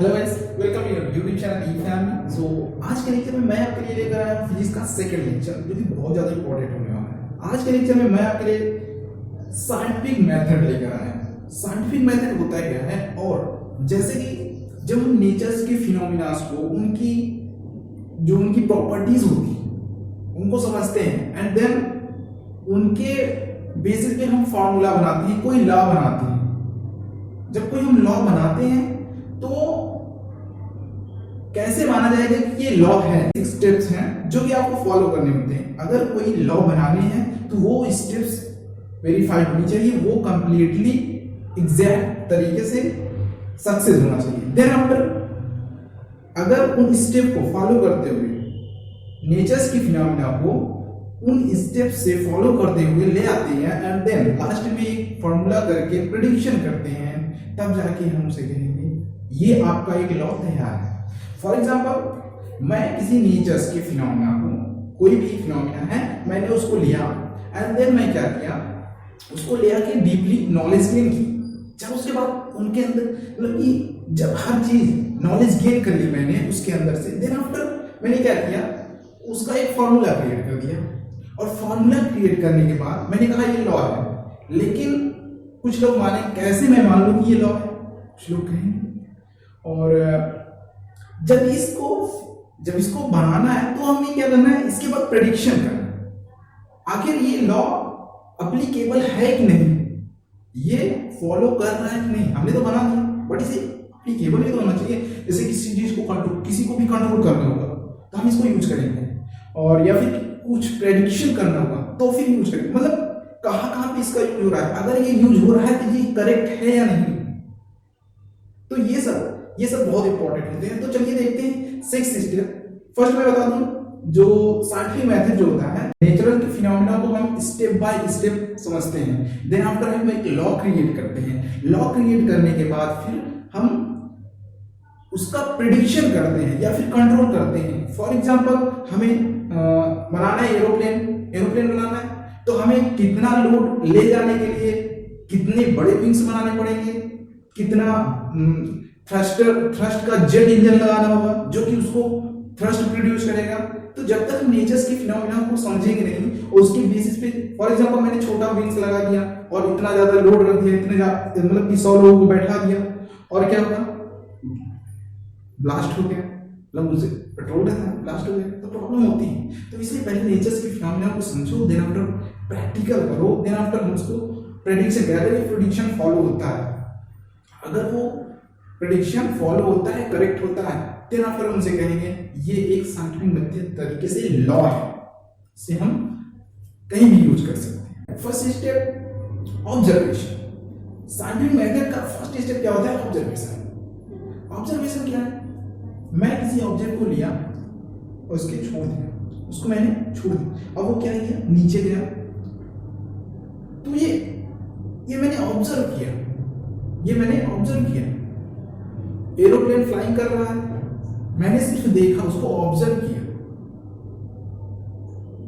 Hello guys, welcome to your YouTube channel ई family. सो आज के लेक्चर में मैं आपके लिए लेकर आया हूँ फिजिक्स का सेकंड लेक्चर, जो कि बहुत ज़्यादा इंपॉर्टेंट होने वाला है। आज के लेक्चर में मैं आपके लिए साइंटिफिक मेथड लेकर आया हूँ। साइंटिफिक मेथड होता क्या है, और जैसे कि जब हम नेचर्स के फिनोमिनास को उनकी प्रॉपर्टीज होती उनको समझते हैं, एंड देन उनके बेसिस पे हम फॉर्मूला बनाते हैं, कोई लॉ बनाते हैं। जब कोई हम लॉ बनाते हैं तो कैसे माना जाएगा कि ये लॉ है। 6 स्टेप्स हैं जो कि आपको फॉलो करने होते हैं। अगर कोई लॉ बनाने हैं तो वो स्टेप्स वेरीफाइड होनी चाहिए, वो कंप्लीटली एग्जैक्ट तरीके से सक्सेस होना चाहिए। देन आफ्टर अगर उन स्टेप को फॉलो करते हुए नेचर्स की फिनोमिना को उन स्टेप से फॉलो करते हुए ले आते हैं, एंड देन लास्ट में एक फॉर्मूला करके प्रेडिक्शन करते हैं, तब जाके हम उसे कहेंगे ये आपका एक लॉ तैयार है। फॉर एग्जाम्पल, मैं किसी नेचर्स के फिनोमिना को, कोई भी फिनोमिना है, मैंने उसको लिया एंड देन मैं क्या किया, उसको ले आके डीपली नॉलेज गेन की। जब उसके बाद उनके अंदर मतलब कि जब हर चीज नॉलेज गेन कर ली मैंने उसके अंदर से, देन आफ्टर मैंने क्या किया, उसका एक फॉर्मूला क्रिएट कर दिया। और फॉर्मूला क्रिएट करने के बाद मैंने कहा ये लॉ है। लेकिन कुछ लोग माने कैसे मैं मान लूं कि ये लॉ है, कुछ लोग कहेंगे। और जब इसको बनाना है तो हमें क्या करना है, इसके बाद प्रेडिक्शन करना है। आखिर ये लॉ एप्लीकेबल है कि नहीं, ये फॉलो कर रहा है कि नहीं। हमने तो बना दिया, बट इसे एप्लीकेबल भी तो होना चाहिए। जैसे किसी चीज को कंट्रोल, किसी को भी कंट्रोल करना होगा तो हम इसको यूज करेंगे, और या फिर कुछ प्रेडिक्शन करना होगा तो फिर यूज करेंगे। मतलब कहाँ पे इसका यूज हो रहा है, अगर ये यूज हो रहा है तो ये करेक्ट है या नहीं। तो ये सब बहुत इंपॉर्टेंट होते हैं। तो चलिए देखते हैं 6 स्टेप। फर्स्ट मैं बता दूं, जो साइंटिफिक मेथड जो होता है, नेचुरल के फिनोमिना को हम स्टेप बाय स्टेप समझते हैं। देन आफ्टर हम एक लॉ क्रिएट करते हैं। लॉ क्रिएट करने के बाद फिर हम उसका प्रेडिक्शन करते हैं या फिर कंट्रोल करते हैं। फॉर एग्जांपल, हमें बनाना है एरोप्लेन बनाना है, तो हमें कितना लोड ले जाने के लिए कितने बड़े विंग्स बनाने पड़ेंगे, कितना थ्रस्ट का जेट इंजन लगाना होगा जो कि उसको थ्रस्ट प्रोड्यूस करेगा। तो जब तक हम नेचर्स की फिनोमिना को समझेंगे नहीं, और उसके बेसिस पे, फॉर एग्जांपल मैंने छोटा विंग्स लगा दिया और इतना ज्यादा लोड रख दिया, इतने मतलब कि 100 लोगों को बैठा दिया, और क्या होगा, ब्लास्ट हो गया, मतलब उसे पेट्रोल रहता है, ब्लास्ट हो गया तो प्रॉब्लम होती है। तो इसलिए पहले नेचर्स की फिनोमिना को समझो, देन आफ्टर प्रैक्टिकल करो, देन आफ्टर हम उसको प्रेडिक्शन करें। अगर ये प्रेडिक्शन फॉलो होता है, अगर वो प्रेडिक्शन फॉलो होता है, करेक्ट होता है, देन आफ्टर उनसे कहेंगे ये एक साइंटिफिक मेथड तरीके से लॉ है, इसे हम कहीं भी यूज कर सकते हैं। First step observation. Scientific method का फर्स्ट स्टेप क्या होता है, ऑब्जर्वेशन। ऑब्जर्वेशन क्या है, मैं किसी ऑब्जेक्ट को लिया और उसके छोड़ दिया, उसको मैंने छोड़ दिया, अब वो क्या किया, नीचे गया। तो ये मैंने ऑब्जर्व किया, एरोप्लेन फ्लाइंग कर रहा है, मैंने सिर्फ देखा, उसको ऑब्जर्व किया।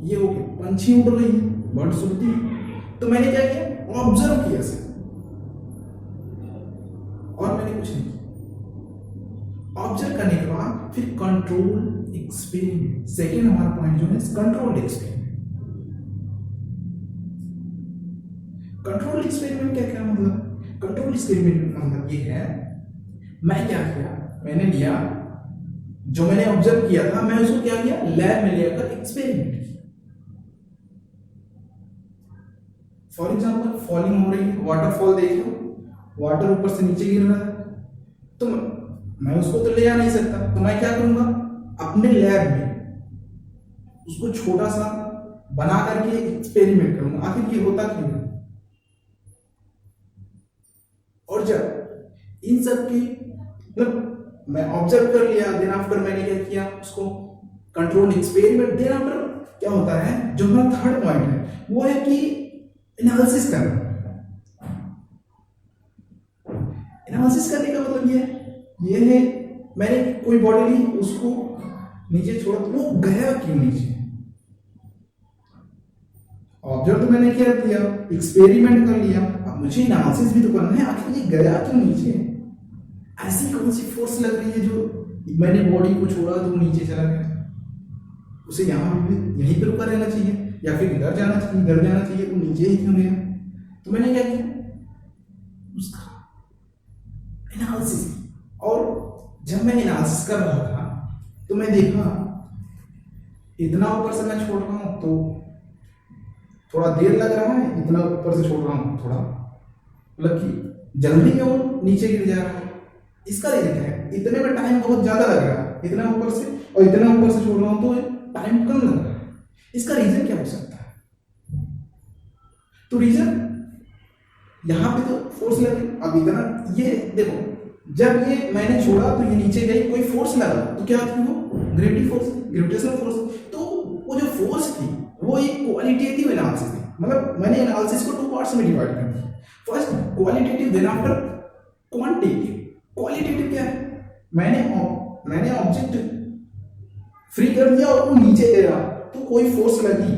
ये हो गया, पंछी उड़ रही है, बर्ड्स उड़ती है, तो मैंने क्या किया, ऑब्जर्व किया सिर्फ, और मैंने कुछ नहीं किया। ऑब्जर्व करने के बाद फिर कंट्रोल एक्सपेरिमेंट। सेकेंड हमारा पॉइंट जो है कंट्रोल्ड एक्सपेरिमेंट। कंट्रोल एक्सपेरिमेंट क्या मतलब, कंट्रोल एक्सपेरिमेंट मतलब ये है, मैं क्या किया, मैंने लिया जो मैंने ऑब्जर्व किया था, मैं उसको क्या किया, लैब में लेकर एक्सपेरिमेंट किया। फॉर एग्जांपल, फॉलिंग हो रही है, वाटरफॉल देख लो, वाटर ऊपर से नीचे गिर रहा है, तो मैं उसको तो ले आ नहीं सकता, तो मैं क्या करूंगा, अपने लैब में उसको छोटा सा बना करके एक्सपेरिमेंट करूंगा, आखिर ये होता क्यों है। और जब इन सब की मतलब मैं ऑब्जर्व कर लिया, देन आफ्टर मैंने क्या किया, उसको कंट्रोल एक्सपेरिमेंट। देन आफ्टर क्या होता है, जो हमारा थर्ड पॉइंट है वो है कि एनालिसिस करना। एनालिसिस करने का मतलब ये है मैंने कोई बॉडी ली, उसको नीचे छोड़ा, तो वो गया क्यों नीचे। ऑब्जर्व तो मैंने क्या किया, एक्सपेरिमेंट कर लिया, अब मुझे एनालिसिस भी तो करना है, आखिर ये गया क्यों नीचे। ऐसी कौन सी फोर्स लग रही है जो मैंने बॉडी को छोड़ा तो नीचे चला गया, उसे यहाँ भी यहीं पे रुका रहना चाहिए या फिर इधर जाना चाहिए, वो नीचे ही क्यों गया? तो मैंने क्या किया, उसका एनालिसिस। और जब मैं एनालिसिस कर रहा था तो मैं देखा इतना ऊपर से मैं छोड़ रहा हूँ तो थोड़ा देर लग रहा है, इतना ऊपर से छोड़ रहा हूँ थोड़ा मतलब कि जल्दी में वो नीचे गिर जा रहा है। इसका रीजन क्या है? इतने में टाइम बहुत ज्यादा लग रहा है इतना ऊपर से, और इतना ऊपर से छोड़ रहा हूँ तो टाइम कम लग रहा है। इसका रीजन क्या हो सकता है? तो रीजन यहाँ पे तो फोर्स लगी, अब इतना ये देखो, जब ये मैंने छोड़ा तो ये नीचे गई, कोई फोर्स लगा तो क्या थी वो? Gravity force, gravitational force. तो वो जो फोर्स थी वो एक क्वालिटेटिव एनालिसिस थी, मतलब मैंने एनालिसिस को 2 पार्ट्स में डिवाइड कर दिया। First qualitative, then after quantitative. Qualitative क्या है? मैंने ऑब्जेक्ट फ्री कर दिया और वो नीचे गिरा तो कोई फोर्स लगी।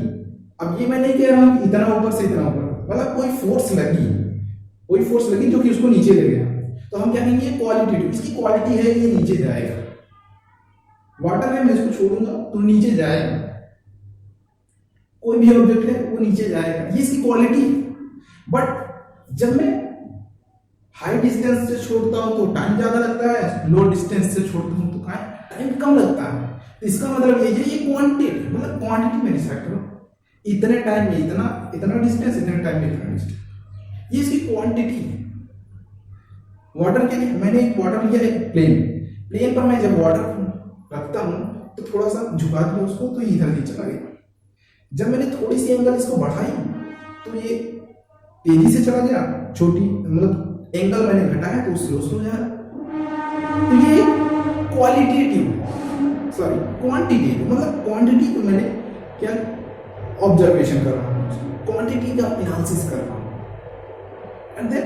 अब ये मैं नहीं कह रहा हूं कि इतना ऊपर से इतना ऊपर, मतलब कोई फोर्स लगी जो कि उसको नीचे ले गया, तो हम क्या कहेंगे? क्वालिटेटिव। इसकी क्वालिटी है ये नीचे जाएगा। वाटर है, मैं इसको छोड़ूंगा तो नीचे जाएगा, कोई भी ऑब्जेक्ट है वो नीचे जाएगा, ये इसकी क्वालिटी है। बट जब मैं हाई डिस्टेंस से छोड़ता हूं तो टाइम ज्यादा लगता है, लो डिस्टेंस से छोड़ता हूं तो टाइम कम लगता है। तो इसका मतलब ये है, ये क्वांटिटी, मतलब क्वांटिटी में डिसाइड करो, इतने टाइम में इतना डिस्टेंस, इतने टाइम में इतना डिस्टेंस, ये इसकी क्वांटिटी है। वाटर के लिए मैंने एक वाटर लिया, एक प्लेन पर मैं जब वाटर रखता हूं तो थोड़ा सा झुका दिया उसको तो इधर नहीं चला गया। जब मैंने थोड़ी सी एंगल इसको बढ़ाई तो ये तेजी से चला गया, छोटी मतलब एंगल मैंने घटाया तो स्लो जा रहा। तो ये क्वांटिटेटिव, मतलब क्वांटिटी को मैंने क्या ऑब्जर्वेशन कर रहा हूँ, क्वांटिटी का एनालिसिस कर रहा हूँ, एंड देन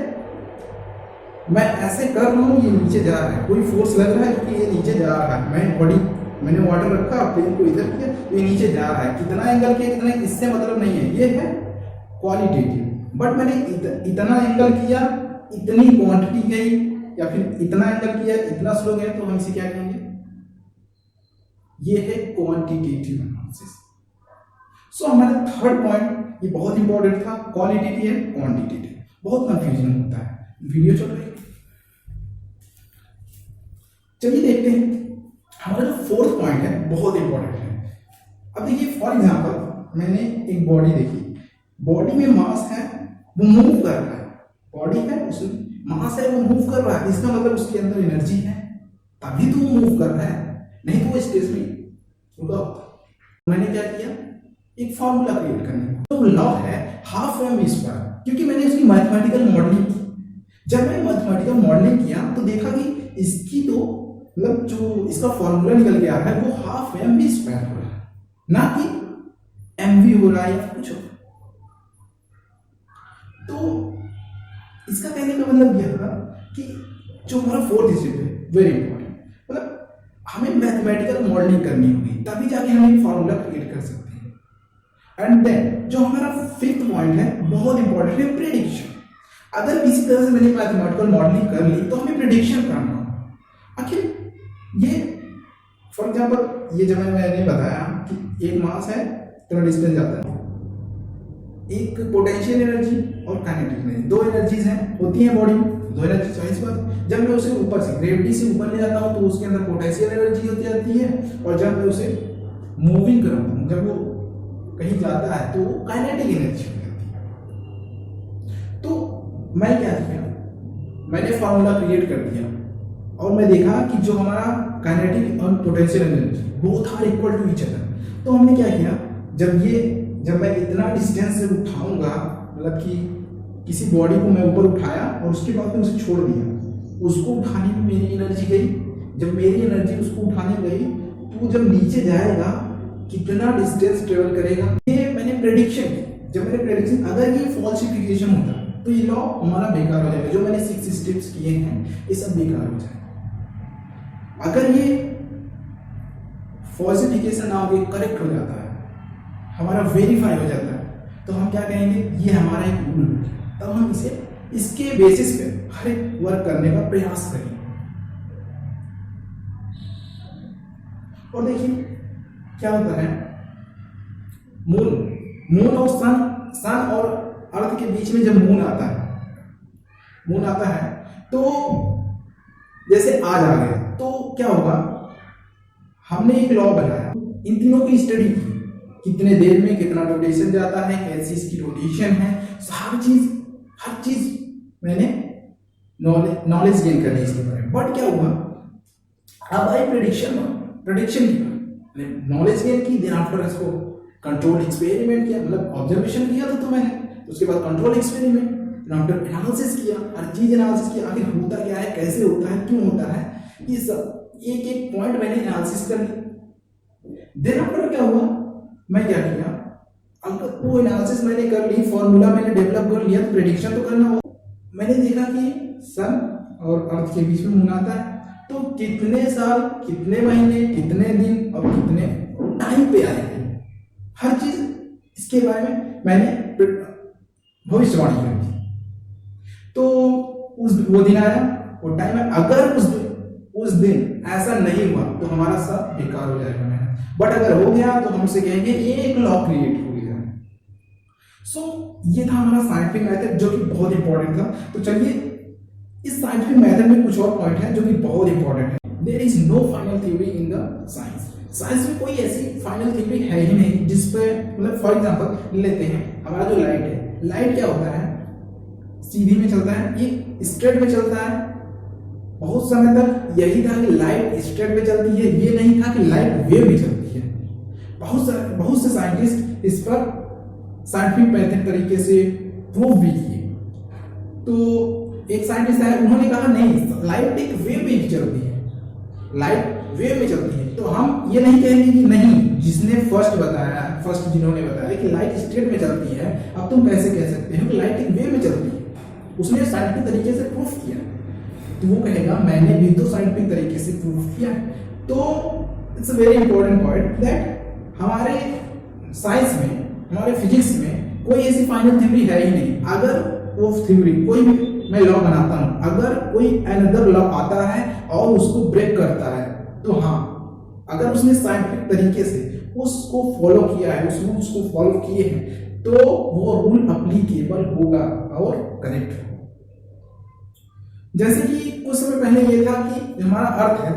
मैं ऐसे कर रहा हूँ, ये नीचे जा रहा है, कोई फोर्स लग रहा है क्योंकि ये नीचे जा रहा है। मैंने वाटर रखा, प्लेन को इधर किया, ये नीचे जा रहा है, कितना एंगल किया कितना, इससे मतलब नहीं है, ये है क्वालिटेटिव। बट मैंने इतना एंगल किया, इतनी क्वांटिटी गई, या फिर इतना एंगल किया, इतना स्लो गया, तो हम इसे क्या कहेंगे? ये है क्वांटिटेटिव एनालिसिस। सो हमारा थर्ड पॉइंट ये बहुत इंपॉर्टेंट था, क्वालिटेटिव एंड क्वांटिटेटिव। बहुत कंफ्यूजन होता है, वीडियो चल रही है। चलिए देखते हैं हमारा जो फोर्थ पॉइंट है, बहुत इंपॉर्टेंट है। अब देखिए फॉर एग्जांपल मैंने एक बॉडी देखी, बॉडी में मास है, वो मूव कर रहा है, बॉडी है उसमें मास है, वो मूव कर रहा है, इसका मतलब उसके अंदर एनर्जी है, तभी तो वो मूव कर रहा है, नहीं तो वो स्पेस में रुका होता। मैंने क्या किया? एक फॉर्मूला क्रिएट करने का, तो लॉ है हाफ एम स्क्वायर, क्योंकि मैंने उसकी मैथमेटिकल मॉडलिंग की। जब मैंने मैथमेटिकल मॉडलिंग किया तो देखा कि इसकी तो मतलब जो इसका फॉर्मूला निकल के आ रहा है वो हाफ एम बी स्क्वायर हो रहा है, ना कि एम वी हो रहा है या कुछ हो। तो इसका कहने का मतलब यह था कि जो हमारा फोर्थ स्टेप है वेरी इंपॉर्टेंट, मतलब हमें मैथमेटिकल मॉडलिंग करनी होगी, तभी जाके हम एक फॉर्मूला क्रिएट कर सकते हैं। एंड देन जो हमारा फिफ्थ पॉइंट है, बहुत इंपॉर्टेंट है, प्रेडिक्शन। अगर किसी तरह से मैंने मैथमेटिकल मॉडलिंग कर ली तो हमें प्रेडिक्शन करना हो। आखिर ये फॉर एग्जांपल ये जब मैंने बताया कि एक मास है, इतना डिस्टेंस जाता है, एक पोटेंशियल एनर्जी और काइनेटिक एनर्जी, दो एनर्जीज हैं, होती हैं बॉडी में, दो एनर्जी चॉइस पर। जब मैं उसे ऊपर से ग्रेविटी से ऊपर ले जाता हूँ तो उसके अंदर पोटेंशियल एनर्जी होती जाती है, और जब मैं उसे मूविंग कराता हूँ, जब वो कहीं जाता है तो काइनेटिक एनर्जी हो जाती है। तो मैं क्या किया, मैंने फार्मूला क्रिएट कर दिया और मैं देखा कि जो हमारा काइनेटिक और potential energy both are equal to each other. तो हमने क्या किया, जब मैं इतना डिस्टेंस से उठाऊंगा, मतलब कि किसी बॉडी को मैं ऊपर उठाया और उसके बाद में उसे छोड़ दिया, उसको उठाने में मेरी एनर्जी गई, जब मेरी एनर्जी उसको उठाने गई तो जब नीचे जाएगा कितना डिस्टेंस ट्रेवल करेगा, ये मैंने प्रेडिक्शन की। जब मैंने प्रेडिक्शन, अगर ये फॉल्सिफिकेशन होता तो ये लॉ हमारा बेकार हो जाएगा, जो मैंने 6 स्टेप्स किए हैं ये सब बेकार हो जाएगा। अगर ये फॉल्सिफिकेशन ना हो, करेक्ट हो जाता है, हमारा वेरीफाई हो जाता है, तो हम क्या कहेंगे, ये हमारा एक रूल है, तब हम इसके बेसिस पे हर एक वर्क करने का प्रयास करेंगे। और देखिए क्या होता है, मून और सन और अर्थ के बीच में जब मून आता है तो जैसे आज आ गया तो क्या होगा, हमने एक लॉ बनाया, इन तीनों की स्टडी की, कितने देर में कितना रोटेशन जाता है, कैसी इसकी रोटेशन है, हर चीज मैंने नॉलेज गेन करनी इसके बारे में। बट क्या हुआ, अब आई प्रेडिक्शन की, नॉलेज गेन की, देन आफ्टर इसको कंट्रोल एक्सपेरिमेंट किया, मतलब ऑब्जर्वेशन किया था तो मैंने, उसके बाद कंट्रोल एक्सपेरिमेंट, आफ्टर एनालिसिस किया, हर चीज एनालिसिस किया, आखिर होता क्या है, कैसे होता है, क्यों होता है, ये सब एक एक पॉइंट मैंने एनालिसिस कर लिया। देन आफ्टर क्या हुआ, मैं क्या किया, अगर वो एनालिसिस मैंने कर ली, फॉर्मूला मैंने डेवलप कर लिया, तो प्रेडिक्शन तो करना होगा। मैंने देखा कि सन और अर्थ के बीच में मून आता है, तो कितने साल, कितने महीने, कितने दिन और कितने टाइम पे आएंगे, हर चीज इसके बारे में मैंने भविष्यवाणी कर दी। तो वो दिन आया, वो टाइम है, अगर उस दिन ऐसा नहीं हुआ तो हमारा सब बेकार हो जाएगा मेहनत, बट अगर हो गया तो हम उसे कहेंगे एक लॉ क्रिएट हो गया। सो ये था हमारा साइंटिफिक मेथड जो कि बहुत इंपॉर्टेंट था। तो चलिए इस साइंटिफिक मेथड में कुछ और पॉइंट है जो कि बहुत इंपॉर्टेंट है। There is no final theory in the science में कोई ऐसी फाइनल थ्योरी है ही नहीं जिस पे, मतलब फॉर एग्जांपल लेते हैं हमारा जो लाइट है, लाइट क्या होता है, सीधी में चलता है, एक स्ट्रेट में चलता है। बहुत समय तक यही था कि लाइट स्ट्रेट में चलती है, ये नहीं था कि लाइट वेव में चलती है। बहुत से साइंटिस्ट इस पर साइंटिफिक मेथड तरीके से प्रूव भी किए। तो एक साइंटिस्ट है, उन्होंने कहा नहीं, लाइट एक वेव में चलती है, लाइट वेव में चलती है। तो हम ये नहीं कहेंगे कि नहीं, जिसने फर्स्ट जिन्होंने बताया कि लाइट स्ट्रेट में चलती है, अब तुम कैसे कह सकते हो कि लाइट एक वेव में चलती है, उसने साइंटिफिक तरीके से प्रूफ किया। तो वो कहेगा मैंने भी तो साइंटिफिक तरीके से प्रूफ किया। तो it's a very important point that हमारे साइंस में, हमारे फिजिक्स में कोई ऐसी फाइनल थ्योरी है ही नहीं। अगर वो थ्योरी, कोई भी मैं लॉ बनाता हूं, अगर कोई अनदर लॉ आता है और उसको ब्रेक करता है, तो हाँ, अगर उसने साइंटिफिक तरीके से उसको फॉलो किया है, उस रूल्स को फॉलो किए हैं, तो वो रूल अप्लीकेबल होगा और करेक्ट होगा। जैसे कि कुछ समय पहले ये था कि हमारा अर्थ है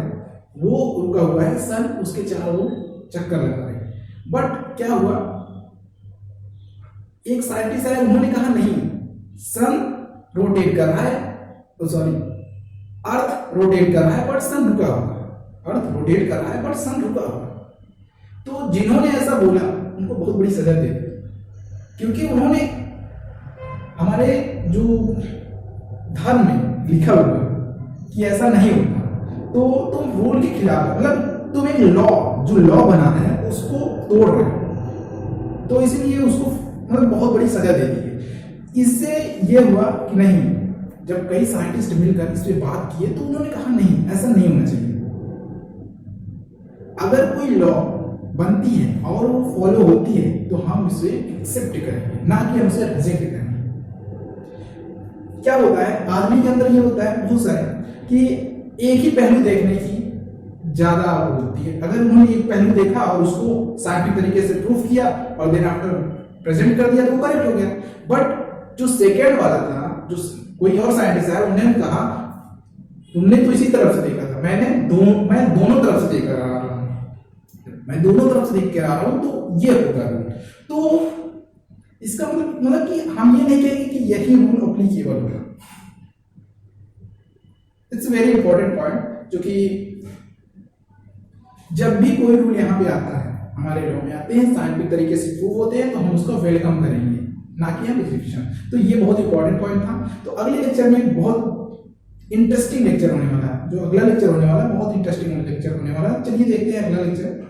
वो रुका हुआ है, सन उसके चारों चक्कर लगा रहे हैं। बट क्या हुआ, एक साइंटिस्ट है, उन्होंने कहा नहीं, सन रोटेट कर रहा है, अर्थ रोटेट कर रहा है बट सन रुका हुआ है, अर्थ रोटेट कर रहा है बट सन रुका हुआ है। तो जिन्होंने ऐसा बोला उनको बहुत बड़ी सजा दे दी, क्योंकि उन्होंने हमारे जो धर्म में लिखा हुआ कि ऐसा नहीं होता, तो तुम रूल के खिलाफ, मतलब तुम एक जो लॉ बनाना है उसको तोड़ रहे हो, तो इसलिए उसको मतलब बहुत बड़ी सजा दे दी है। इससे ये हुआ कि नहीं, जब कई साइंटिस्ट मिलकर इस पे बात किए तो उन्होंने कहा नहीं, ऐसा नहीं होना चाहिए। अगर कोई लॉ बनती है और वो फॉलो होती है तो हम उसे एक्सेप्ट करेंगे, ना कि हम उसे रिजेक्ट करेंगे। क्या होता है, आदमी के अंदर ये होता है बहुत सारे कि एक ही पहलू देखने की ज्यादा होती है। अगर उन्होंने एक पहलू देखा और उसको साइंटिफिक तरीके से प्रूफ किया और देन आफ्टर प्रेजेंट कर दिया तो वो करेक्ट हो गया। बट जो सेकेंड वाला था, जो कोई और साइंटिस्ट है, उन्होंने कहा तुमने तो इसी तरफ से देखा था, मैं दोनों तरफ से देख कर आ रहा हूं, मैं दोनों तरफ से देख कर आ रहा हूं, तो ये होगा। तो इसका मतलब कि हम ये नहीं कहेंगे कि यही रूल अप्लीकेबल होगा। इट्स वेरी इंपॉर्टेंट पॉइंट, जो कि जब भी कोई रूल यहाँ पे आता है, हमारे लॉ में आते हैं, साइंटिफिक तरीके से प्रूव होते हैं, तो हम उसको वेलकम करेंगे, ना कि हम रिजेक्शन। तो ये बहुत इंपॉर्टेंट पॉइंट था। तो अगले लेक्चर में बहुत इंटरेस्टिंग लेक्चर होने वाला है, जो अगला लेक्चर होने वाला है बहुत इंटरेस्टिंग लेक्चर होने वाला है। चलिए देखते हैं अगला लेक्चर।